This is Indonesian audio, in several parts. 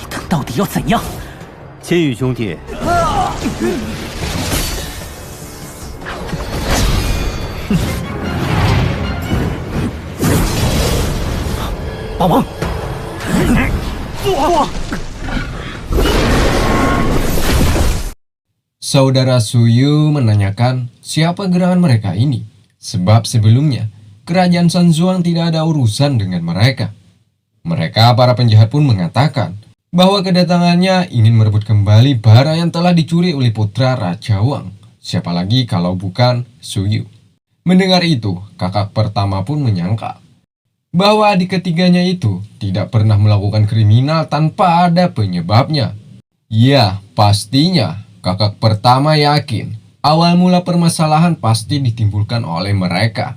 他到底要怎样？千羽兄弟，霸王，Saudara Suyu menanyakan siapa gerangan mereka ini, sebab sebelumnya kerajaan Sanzhuang tidak ada urusan dengan mereka. Mereka para penjahat pun mengatakan bahwa kedatangannya ingin merebut kembali bara yang telah dicuri oleh putra Raja Wang. Siapa lagi kalau bukan Suyu. Mendengar itu, kakak pertama pun menyangka bahwa adik ketiganya itu tidak pernah melakukan kriminal tanpa ada penyebabnya. Ya, pastinya kakak pertama yakin awal mula permasalahan pasti ditimbulkan oleh mereka.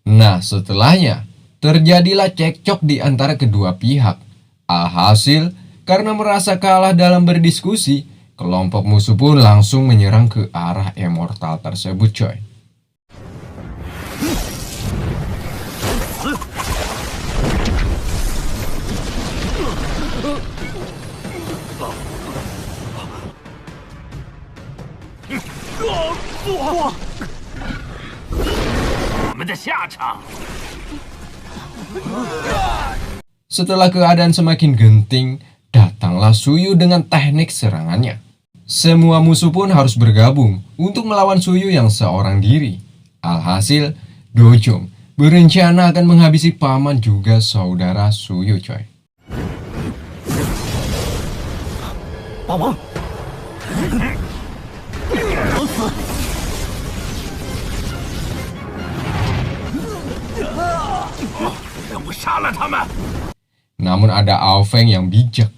Nah, setelahnya terjadilah cekcok di antara kedua pihak. Alhasil, karena merasa kalah dalam berdiskusi, kelompok musuh pun langsung menyerang ke arah immortal tersebut, coy. Setelah keadaan semakin genting, datanglah Suyu dengan teknik serangannya. Semua musuh pun harus bergabung untuk melawan Suyu yang seorang diri. Alhasil, Dojong berencana akan menghabisi paman juga saudara Suyu, coy. Bawang, 让我杀了他们！ Namun ada Ao Feng yang bijak.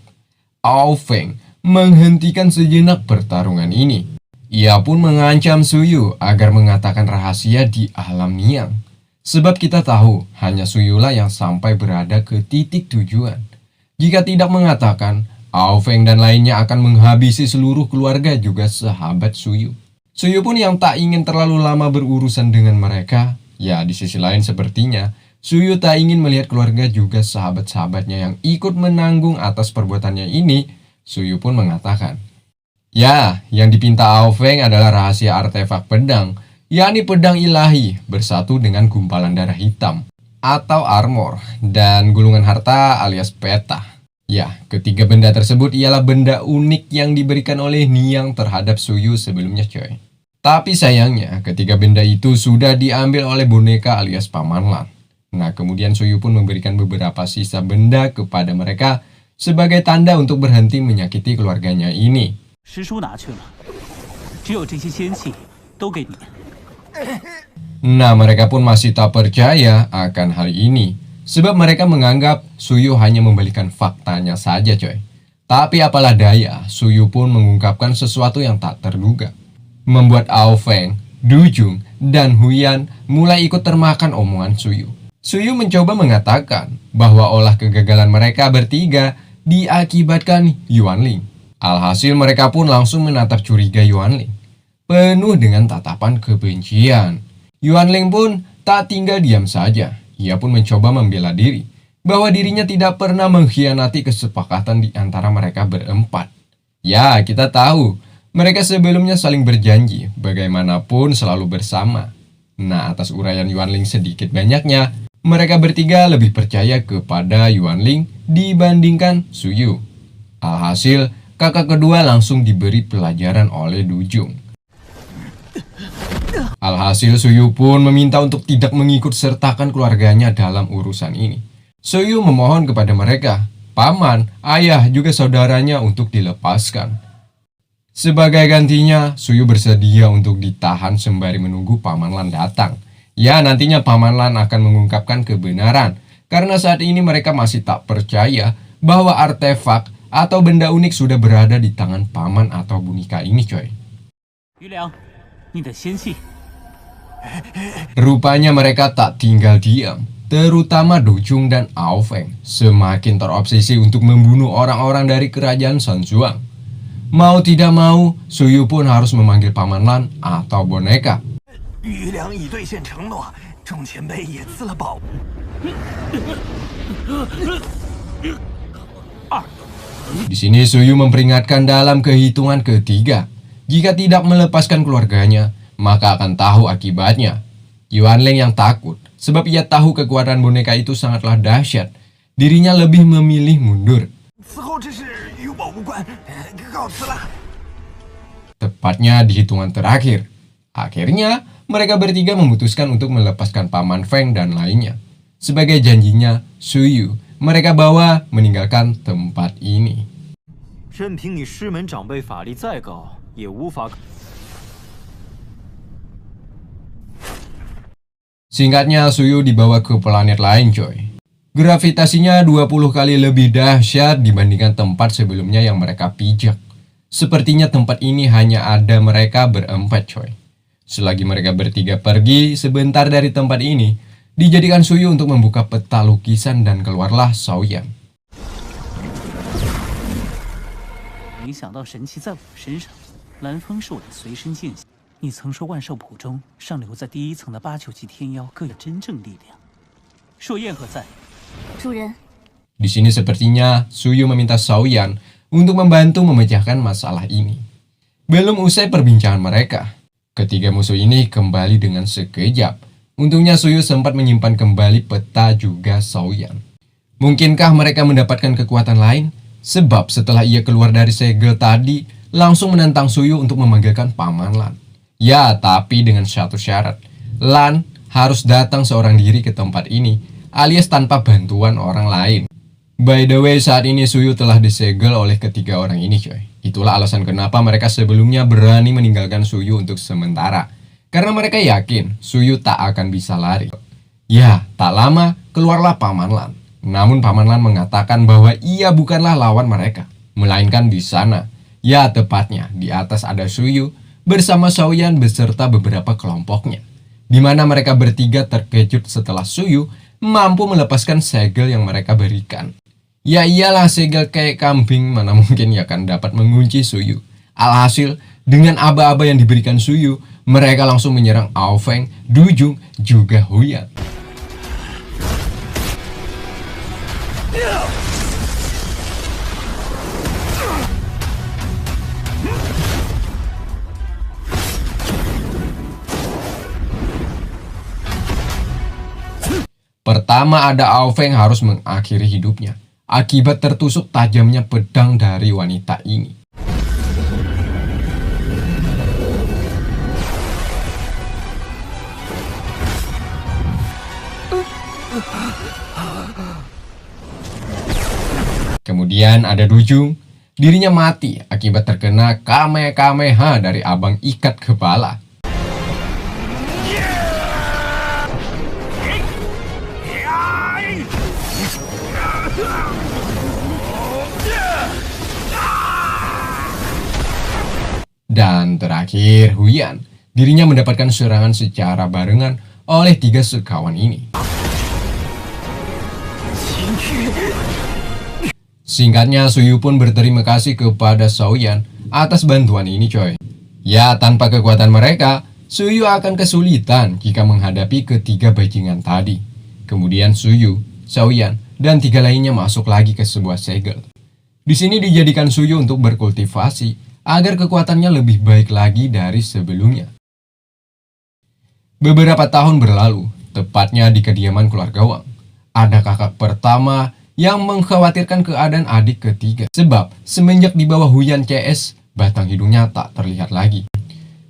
Ao Feng menghentikan sejenak pertarungan ini. Ia pun mengancam Suyu agar mengatakan rahasia di alam Niang. Sebab kita tahu hanya Suyulah yang sampai berada ke titik tujuan. Jika tidak mengatakan, Ao Feng dan lainnya akan menghabisi seluruh keluarga juga sahabat Suyu. Suyu pun yang tak ingin terlalu lama berurusan dengan mereka. Ya, di sisi lain sepertinya Suyu tak ingin melihat keluarga juga sahabat-sahabatnya yang ikut menanggung atas perbuatannya ini. Suyu pun mengatakan, ya, yang dipinta Ao Feng adalah rahasia artefak pedang, yakni pedang ilahi bersatu dengan gumpalan darah hitam atau armor dan gulungan harta alias peta. Ya, ketiga benda tersebut ialah benda unik yang diberikan oleh Niang terhadap Suyu sebelumnya, coy. Tapi sayangnya, ketiga benda itu sudah diambil oleh boneka alias Paman Lan. Nah, kemudian Suyu pun memberikan beberapa sisa benda kepada mereka sebagai tanda untuk berhenti menyakiti keluarganya ini. Nah, mereka pun masih tak percaya akan hal ini. Sebab mereka menganggap Suyu hanya membalikan faktanya saja, coy. Tapi apalah daya, Suyu pun mengungkapkan sesuatu yang tak terduga. Membuat Ao Feng, Dujung, dan Huyan mulai ikut termakan omongan Suyu. Suyu mencoba mengatakan bahwa olah kegagalan mereka bertiga diakibatkan Yuanling. Alhasil mereka pun langsung menatap curiga Yuanling, penuh dengan tatapan kebencian. Yuanling pun tak tinggal diam saja. Ia pun mencoba membela diri bahwa dirinya tidak pernah mengkhianati kesepakatan di antara mereka berempat. Ya, kita tahu mereka sebelumnya saling berjanji bagaimanapun selalu bersama. Nah, atas uraian Yuanling sedikit banyaknya, mereka bertiga lebih percaya kepada Yuanling dibandingkan Suyu. Alhasil, kakak kedua langsung diberi pelajaran oleh Dujung. Alhasil, Suyu pun meminta untuk tidak mengikut sertakan keluarganya dalam urusan ini. Suyu memohon kepada mereka, paman, ayah, juga saudaranya untuk dilepaskan. Sebagai gantinya, Suyu bersedia untuk ditahan sembari menunggu Paman Lan datang. Ya, nantinya Paman Lan akan mengungkapkan kebenaran, karena saat ini mereka masih tak percaya bahwa artefak atau benda unik sudah berada di tangan paman atau boneka ini, coy. Rupanya mereka tak tinggal diam, terutama Dojung dan Ao Feng semakin terobsesi untuk membunuh orang-orang dari kerajaan Sanzhuang. Mau tidak mau, Suyu pun harus memanggil Paman Lan atau boneka. 余粮已兑现承诺，众前辈也赐了宝。Di sini Suyu memperingatkan dalam kehitungan ketiga. Jika tidak melepaskan keluarganya, maka akan tahu akibatnya. Yuanling yang takut, sebab ia tahu kekuatan boneka itu sangatlah dahsyat. Dirinya lebih memilih mundur. 此后之事与我无关，告辞了。 Tepatnya di hitungan terakhir. Akhirnya, mereka bertiga memutuskan untuk melepaskan Paman Feng dan lainnya. Sebagai janjinya, Suyu, mereka bawa meninggalkan tempat ini. 任凭你师门长辈法力再高，也无法。 Singkatnya, Suyu dibawa ke planet lain, coy. Gravitasinya 20 kali lebih dahsyat dibandingkan tempat sebelumnya yang mereka pijak. Sepertinya tempat ini hanya ada mereka berempat, coy. Selagi mereka bertiga pergi sebentar dari tempat ini, dijadikan Suyu untuk membuka peta lukisan dan keluarlah Shaoyan. 没想到神器在我身上，蓝风是我的随身剑。你曾说万寿谱中上留在第一层的8、9级天妖各有真正力量。硕焰何在？ 主人， Di sini sepertinya Suyu meminta Shaoyan untuk membantu memecahkan masalah ini. Belum usai perbincangan mereka, ketiga musuh ini kembali dengan sekejap. Untungnya Suyu sempat menyimpan kembali peta juga Shaoyan. Mungkinkah mereka mendapatkan kekuatan lain? Sebab setelah ia keluar dari segel tadi, langsung menantang Suyu untuk memanggilkan Paman Lan. Ya, tapi dengan satu syarat. Lan harus datang seorang diri ke tempat ini, alias tanpa bantuan orang lain. By the way, saat ini Suyu telah disegel oleh ketiga orang ini, coy. Itulah alasan kenapa mereka sebelumnya berani meninggalkan Suyu untuk sementara. Karena mereka yakin Suyu tak akan bisa lari. Ya, tak lama keluarlah Paman Lan. Namun Paman Lan mengatakan bahwa ia bukanlah lawan mereka, melainkan di sana. Ya, tepatnya di atas ada Suyu bersama Shaoyan beserta beberapa kelompoknya. Di mana mereka bertiga terkejut setelah Suyu mampu melepaskan segel yang mereka berikan. Ya iyalah, segel kayak kambing, mana mungkin ya kan dapat mengunci Suyu. Alhasil, dengan aba-aba yang diberikan Suyu, mereka langsung menyerang Ao Feng, Du Jun, juga Huyan. Pertama ada Ao Feng harus mengakhiri hidupnya akibat tertusuk tajamnya pedang dari wanita ini. Kemudian ada Du Jun, dirinya mati akibat terkena Kamehameha dari abang ikat kepala. Dan terakhir Huyan, dirinya mendapatkan serangan secara barengan oleh tiga sekawan ini. Singkatnya, Suyu pun berterima kasih kepada Shaoyan atas bantuan ini, coy. Ya, tanpa kekuatan mereka, Suyu akan kesulitan jika menghadapi ketiga bajingan tadi. Kemudian Suyu, Shaoyan, dan tiga lainnya masuk lagi ke sebuah segel. Di sini dijadikan Suyu untuk berkultivasi agar kekuatannya lebih baik lagi dari sebelumnya. Beberapa tahun berlalu, tepatnya di kediaman keluarga Wang, ada kakak pertama yang mengkhawatirkan keadaan adik ketiga. Sebab semenjak di bawah Huyan CS, batang hidungnya tak terlihat lagi.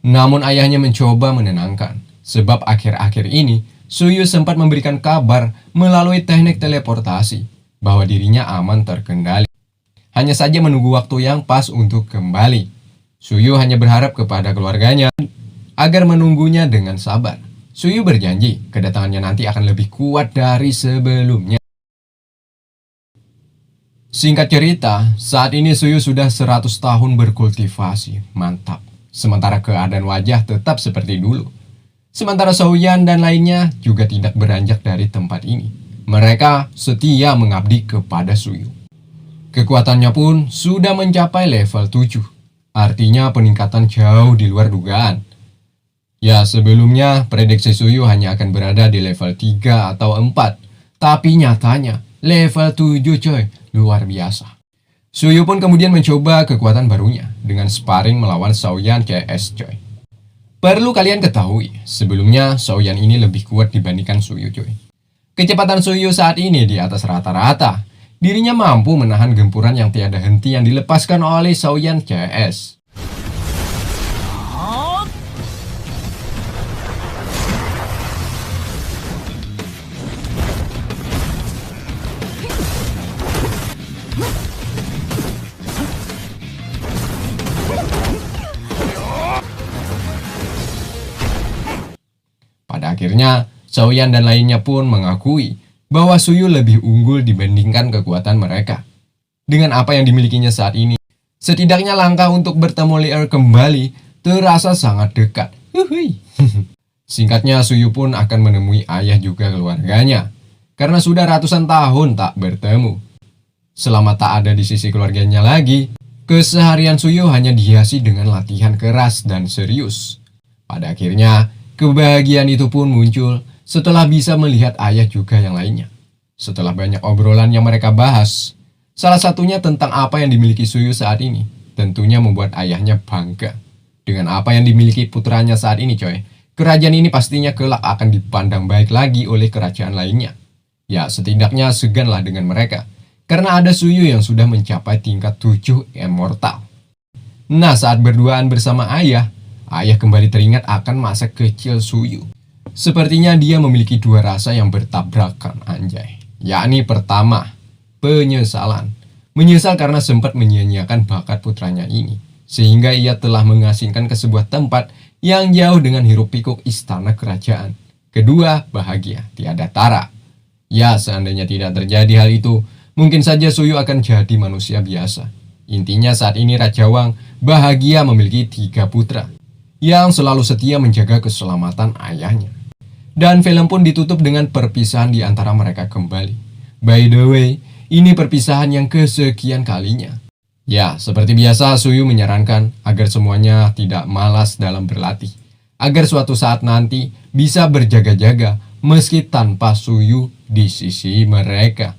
Namun ayahnya mencoba menenangkan, sebab akhir-akhir ini Suyu sempat memberikan kabar melalui teknik teleportasi bahwa dirinya aman terkendali. Hanya saja menunggu waktu yang pas untuk kembali. Suyu hanya berharap kepada keluarganya agar menunggunya dengan sabar. Suyu berjanji kedatangannya nanti akan lebih kuat dari sebelumnya. Singkat cerita, saat ini Suyu sudah 100 tahun berkultivasi. Mantap. Sementara keadaan wajah tetap seperti dulu. Sementara Shaoyan dan lainnya juga tidak beranjak dari tempat ini. Mereka setia mengabdi kepada Suyu. Kekuatannya pun sudah mencapai level 7. Artinya peningkatan jauh di luar dugaan. Ya, sebelumnya prediksi Suyu hanya akan berada di level 3 atau 4. Tapi nyatanya level 7, coy. Luar biasa. Suyu pun kemudian mencoba kekuatan barunya dengan sparring melawan Xiaoyan CS coy. Perlu kalian ketahui, sebelumnya Xiaoyan ini lebih kuat dibandingkan Suyu coy. Kecepatan Suyu saat ini di atas rata-rata. Dirinya mampu menahan gempuran yang tiada henti yang dilepaskan oleh Xiaoyan CS. Pada akhirnya, Xiaoyan dan lainnya pun mengakui bahwa Suyu lebih unggul dibandingkan kekuatan mereka. Dengan apa yang dimilikinya saat ini, setidaknya langkah untuk bertemu Lier kembali terasa sangat dekat. Singkatnya, Suyu pun akan menemui ayah juga keluarganya, karena sudah ratusan tahun tak bertemu. Selama tak ada di sisi keluarganya lagi, keseharian Suyu hanya dihiasi dengan latihan keras dan serius. Pada akhirnya, kebahagiaan itu pun muncul setelah bisa melihat ayah juga yang lainnya. Setelah banyak obrolan yang mereka bahas, salah satunya tentang apa yang dimiliki Suyu saat ini, tentunya membuat ayahnya bangga. Dengan apa yang dimiliki putranya saat ini coy, kerajaan ini pastinya kelak akan dipandang baik lagi oleh kerajaan lainnya. Ya setidaknya seganlah dengan mereka, karena ada Suyu yang sudah mencapai tingkat 7 immortal. Nah saat berduaan bersama ayah kembali teringat akan masa kecil Suyu. Sepertinya dia memiliki dua rasa yang bertabrakan anjay. Yakni pertama, penyesalan. Menyesal karena sempat menyia-nyiakan bakat putranya ini. Sehingga ia telah mengasingkan ke sebuah tempat yang jauh dengan hiruk pikuk istana kerajaan. Kedua, bahagia, tiada tara. Ya seandainya tidak terjadi hal itu, mungkin saja Suyu akan jadi manusia biasa. Intinya saat ini Raja Wang bahagia memiliki 3 putra yang selalu setia menjaga keselamatan ayahnya. Dan film pun ditutup dengan perpisahan di antara mereka kembali. By the way, ini perpisahan yang kesekian kalinya. Ya, seperti biasa Suyu menyarankan agar semuanya tidak malas dalam berlatih. Agar suatu saat nanti bisa berjaga-jaga meski tanpa Suyu di sisi mereka.